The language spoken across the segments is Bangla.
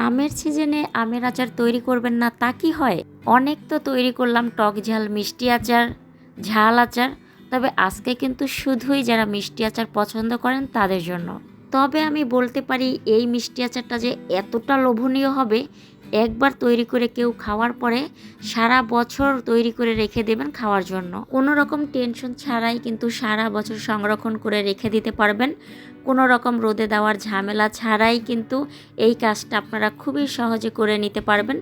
আমের সিজনে আমের আচার তৈরি করবেন না তা কি হয়? অনেক তো তৈরি করলাম টক ঝাল মিষ্টি আচার, ঝাল আচার। তবে আজকে কিন্তু শুধুই যারা মিষ্টি আচার পছন্দ করেন তাদের জন্য। তবে আমি বলতে পারি এই মিষ্টি আচারটা যে এতটা লোভনীয় হবে, একবার তৈরি করে কেউ খাওয়ার পরে সারা বছর তৈরি করে রেখে দেবেন খাওয়ার জন্য। কোনো রকম টেনশন ছাড়াই কিন্তু সারা বছর সংরক্ষণ করে রেখে দিতে পারবেন। কোনো রকম রোদে দেওয়ার ঝামেলা ছাড়াই কিন্তু এই কাজটা আপনারা খুবই সহজে করে নিতে পারবেন।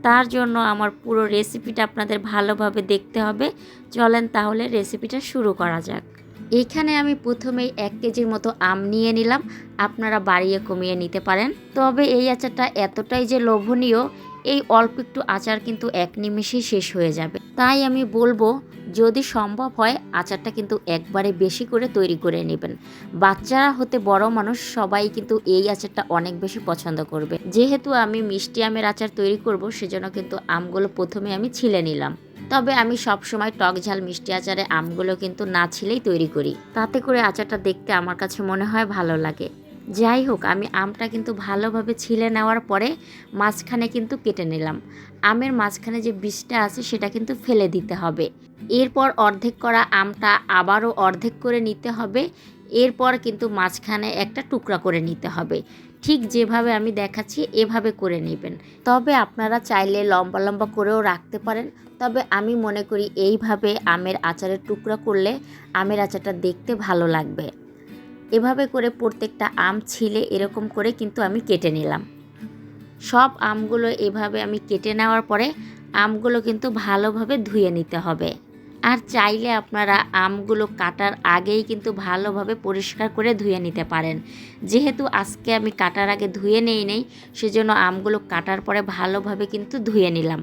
তার জন্য আমার পুরো রেসিপিটা আপনাদের ভালোভাবে দেখতে হবে। চলেন তাহলে রেসিপিটা শুরু করা যাক। এইখানে আমি প্রথমেই 1 কেজির মতো আম নিয়ে নিলাম। আপনারা বাড়িয়ে কমিয়ে নিতে পারেন। তবে এই আচারটা এতটাই যে লোভনীয়, এই অল্প একটু আচার কিন্তু এক নিমেষেই শেষ হয়ে যাবে। তাই আমি বলবো যদি সম্ভব হয় আচারটা কিন্তু একবারে বেশি করে তৈরি করে নেবেন। বাচ্চারা হতে বড় মানুষ সবাই কিন্তু এই আচারটা অনেক বেশি পছন্দ করবে। যেহেতু আমি মিষ্টি আমের আচার তৈরি করব, সেজন্য কিন্তু আমগুলো প্রথমে আমি ছিলে নিলাম। তবে আমি সবসময় টক ঝাল মিষ্টি আচারে আমগুলো কিন্তু না ছিলেই তৈরি করি, তাতে করে আচারটা দেখতে আমার কাছে মনে হয় ভালো লাগে। যাই হোক, আমি আমটা কিন্তু ভালোভাবে ছিলে নেওয়ার পরে মাঝখানে কিন্তু কেটে নিলাম। আমের মাঝখানে যে বীজটা আছে সেটা কিন্তু ফেলে দিতে হবে। এরপর অর্ধেক করা আমটা আবারও অর্ধেক করে নিতে হবে। এরপর কিন্তু মাঝখানে একটা টুকরা করে নিতে হবে। ঠিক যেভাবে আমি দেখাচ্ছি এভাবে করে নেবেন। তবে আপনারা চাইলে লম্বা লম্বা করেও রাখতে পারেন। তবে আমি মনে করি এইভাবে আমের আচারের টুকরা করলে আমের আচারটা দেখতে ভালো লাগবে। এভাবে করে প্রত্যেকটা আম ছিলে এরকম করে কিন্তু আমি কেটে নিলাম। সব আমগুলো এভাবে আমি কেটে নেওয়ার পরে আমগুলো কিন্তু ভালোভাবে ধুয়ে নিতে হবে। আর চাইলে আপনারা আমগুলো কাটার আগেই কিন্তু ভালোভাবে পরিষ্কার করে ধুয়ে নিতে পারেন। যেহেতু আজকে আমি কাটার আগে ধুয়ে নেই, সেজন্য আমগুলো কাটার পরে ভালোভাবে কিন্তু ধুয়ে নিলাম।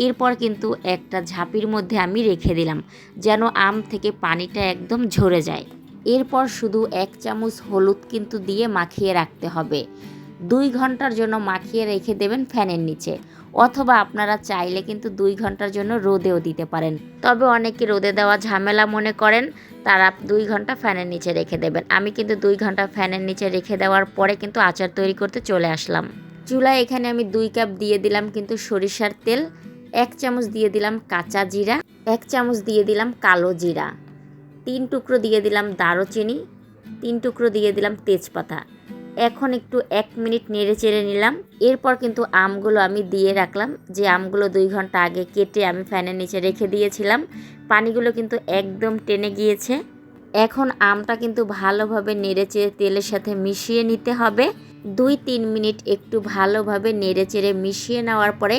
এরপর কিন্তু একটা ঝাঁপির মধ্যে আমি রেখে দিলাম, যেন আম থেকে পানিটা একদম ঝরে যায়। এরপর শুধু 1 চামচ হলুদ কিন্তু দিয়ে মাখিয়ে রাখতে হবে। 2 ঘন্টার জন্য মাখিয়ে রেখে দেবেন ফ্যানের নিচে, অথবা আপনারা চাইলে কিন্তু 2 ঘন্টার জন্য রোদেও দিতে পারেন। তবে অনেকে রোদে দেওয়া ঝামেলা মনে করেন, তারা 2 ঘন্টা ফ্যানের নিচে রেখে দেবেন। আমি কিন্তু 2 ঘন্টা ফ্যানের নিচে রেখে দেওয়ার পরে কিন্তু আচার তৈরি করতে চলে আসলাম। চুলায় এখানে আমি 2 কাপ দিয়ে দিলাম কিন্তু সরিষার তেল, 1 চামচ দিয়ে দিলাম কাঁচা জিরা, 1 চামচ দিয়ে দিলাম কালো জিরা, 3 টুকরো দিয়ে দিলাম দারুচিনি, 3 টুকরো দিয়ে দিলাম তেজপাতা। এখন একটু 1 মিনিট নেড়ে চেড়ে নিলাম। এরপর কিন্তু আমগুলো আমি দিয়ে রাখলাম, যে আমগুলো 2 ঘন্টা আগে কেটে আমি ফ্যানের নিচে রেখে দিয়েছিলাম। পানিগুলো কিন্তু একদম টেনে গিয়েছে। এখন আমটা কিন্তু ভালোভাবে নেড়ে চেড়ে তেলের সাথে মিশিয়ে নিতে হবে। 2-3 মিনিট একটু ভালোভাবে নেড়ে চেড়ে মিশিয়ে নেওয়ার পরে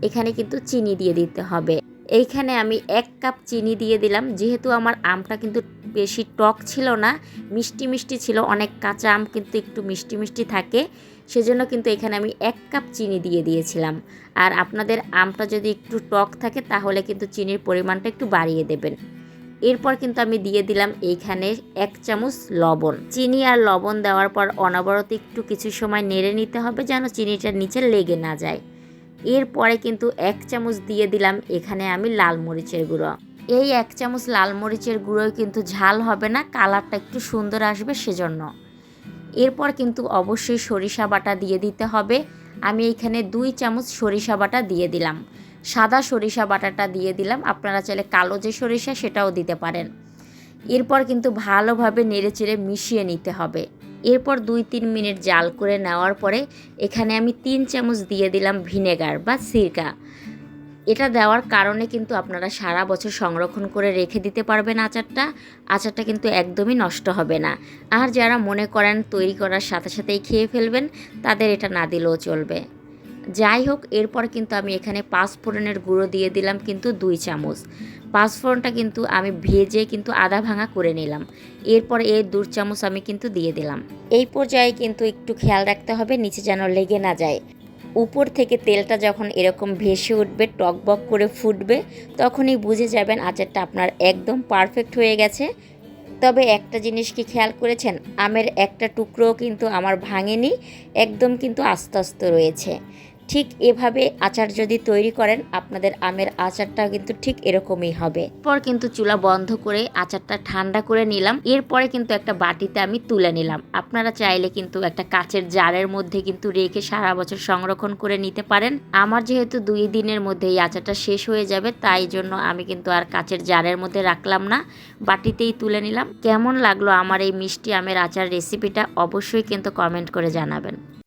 এখানে কিন্তু চিনি দিয়ে দিতে হবে। এইখানে আমি 1 কাপ চিনি দিয়ে দিলাম। যেহেতু আমার আমটা কিন্তু বেশি টক ছিল না, মিষ্টি মিষ্টি ছিল, অনেক কাঁচা আম কিন্তু একটু মিষ্টি মিষ্টি থাকে, সেজন্য কিন্তু এখানে আমি 1 কাপ চিনি দিয়ে দিয়েছিলাম। আর আপনাদের আমটা যদি একটু টক থাকে তাহলে কিন্তু চিনির পরিমাণটা একটু বাড়িয়ে দেবেন। এরপর কিন্তু আমি দিয়ে দিলাম এইখানে 1 চামচ লবণ। চিনি আর লবণ দেওয়ার পর অনবরত একটু কিছু সময় নেড়ে নিতে হবে, যেন চিনিটা নিচে লেগে না যায়। এরপরে কিন্তু 1 চামচ দিয়ে দিলাম এখানে আমি লাল মরিচের গুঁড়ো। এই 1 চামচ লাল মরিচের গুঁড়োয় কিন্তু ঝাল হবে না, কালারটা একটু সুন্দর আসবে সেজন্য। এরপর কিন্তু অবশ্যই সরিষা বাটা দিয়ে দিতে হবে। আমি এখানে 2 চামচ সরিষা বাটা দিয়ে দিলাম। সাদা সরিষা বাটাটা দিয়ে দিলাম, আপনারা চাইলে কালো যে সরিষা সেটাও দিতে পারেন। এরপর কিন্তু ভালোভাবে নেড়েচেড়ে মিশিয়ে নিতে হবে। এরপর 2-3 মিনিট জাল করে নেওয়ার পরে এখানে আমি 3 চামচ দিয়ে দিলাম ভিনেগার বা সিরকা। এটা দেওয়ার কারণে কিন্তু আপনারা সারা বছর সংরক্ষণ করে রেখে দিতে পারবেন আচারটা কিন্তু একদমই নষ্ট হবে না। আর যারা মনে করেন তৈরি করার সাথে সাথেই খেয়ে ফেলবেন, তাদের এটা না দিলেও চলবে। যাই হোক, এরপর কিন্তু আমি এখানে 5 ফোড়নের গুঁড়ো দিয়ে দিলাম কিন্তু 2 চামচ। 5 ফোড়নটা কিন্তু আমি ভেজে কিন্তু আধা ভাঙা করে নিলাম। এরপর এই 2 চামচ আমি কিন্তু দিয়ে দিলাম। এই পর্যায়ে কিন্তু একটু খেয়াল রাখতে হবে নিচে যেন লেগে না যায়। উপর থেকে তেলটা যখন এরকম ভেসে উঠবে, টকবক করে ফুটবে, তখনই বুঝে যাবেন আচারটা আপনার একদম পারফেক্ট হয়ে গেছে। তবে একটা জিনিস কি খেয়াল করেছেন, আমের একটা টুকরোও কিন্তু আমার ভাঙেনি, একদম কিন্তু আস্তে আস্তে রয়েছে। ঠিক এভাবে আচার যদি তৈরি করেন আপনাদের আমের আচারটা কিন্তু ঠিক এরকমই হবে। পর কিন্তু চুলা বন্ধ করে আচারটা ঠান্ডা করে নিলাম। এরপরে কিন্তু একটা বাটিতে আমি তুলে নিলাম। আপনারা চাইলে কিন্তু একটা কাচের জারের মধ্যে কিন্তু রেখে সারা বছর সংরক্ষণ করে নিতে পারেন। আমার যেহেতু 2 দিনের মধ্যে এই আচারটা শেষ হয়ে যাবে, তাই জন্য আমি কিন্তু আর কাচের জারের মধ্যে রাখলাম না, বাটিতেই তুলে নিলাম। কেমন লাগলো আমার এই মিষ্টি আমের আচার রেসিপিটা অবশ্যই কিন্তু কমেন্ট করে জানাবেন।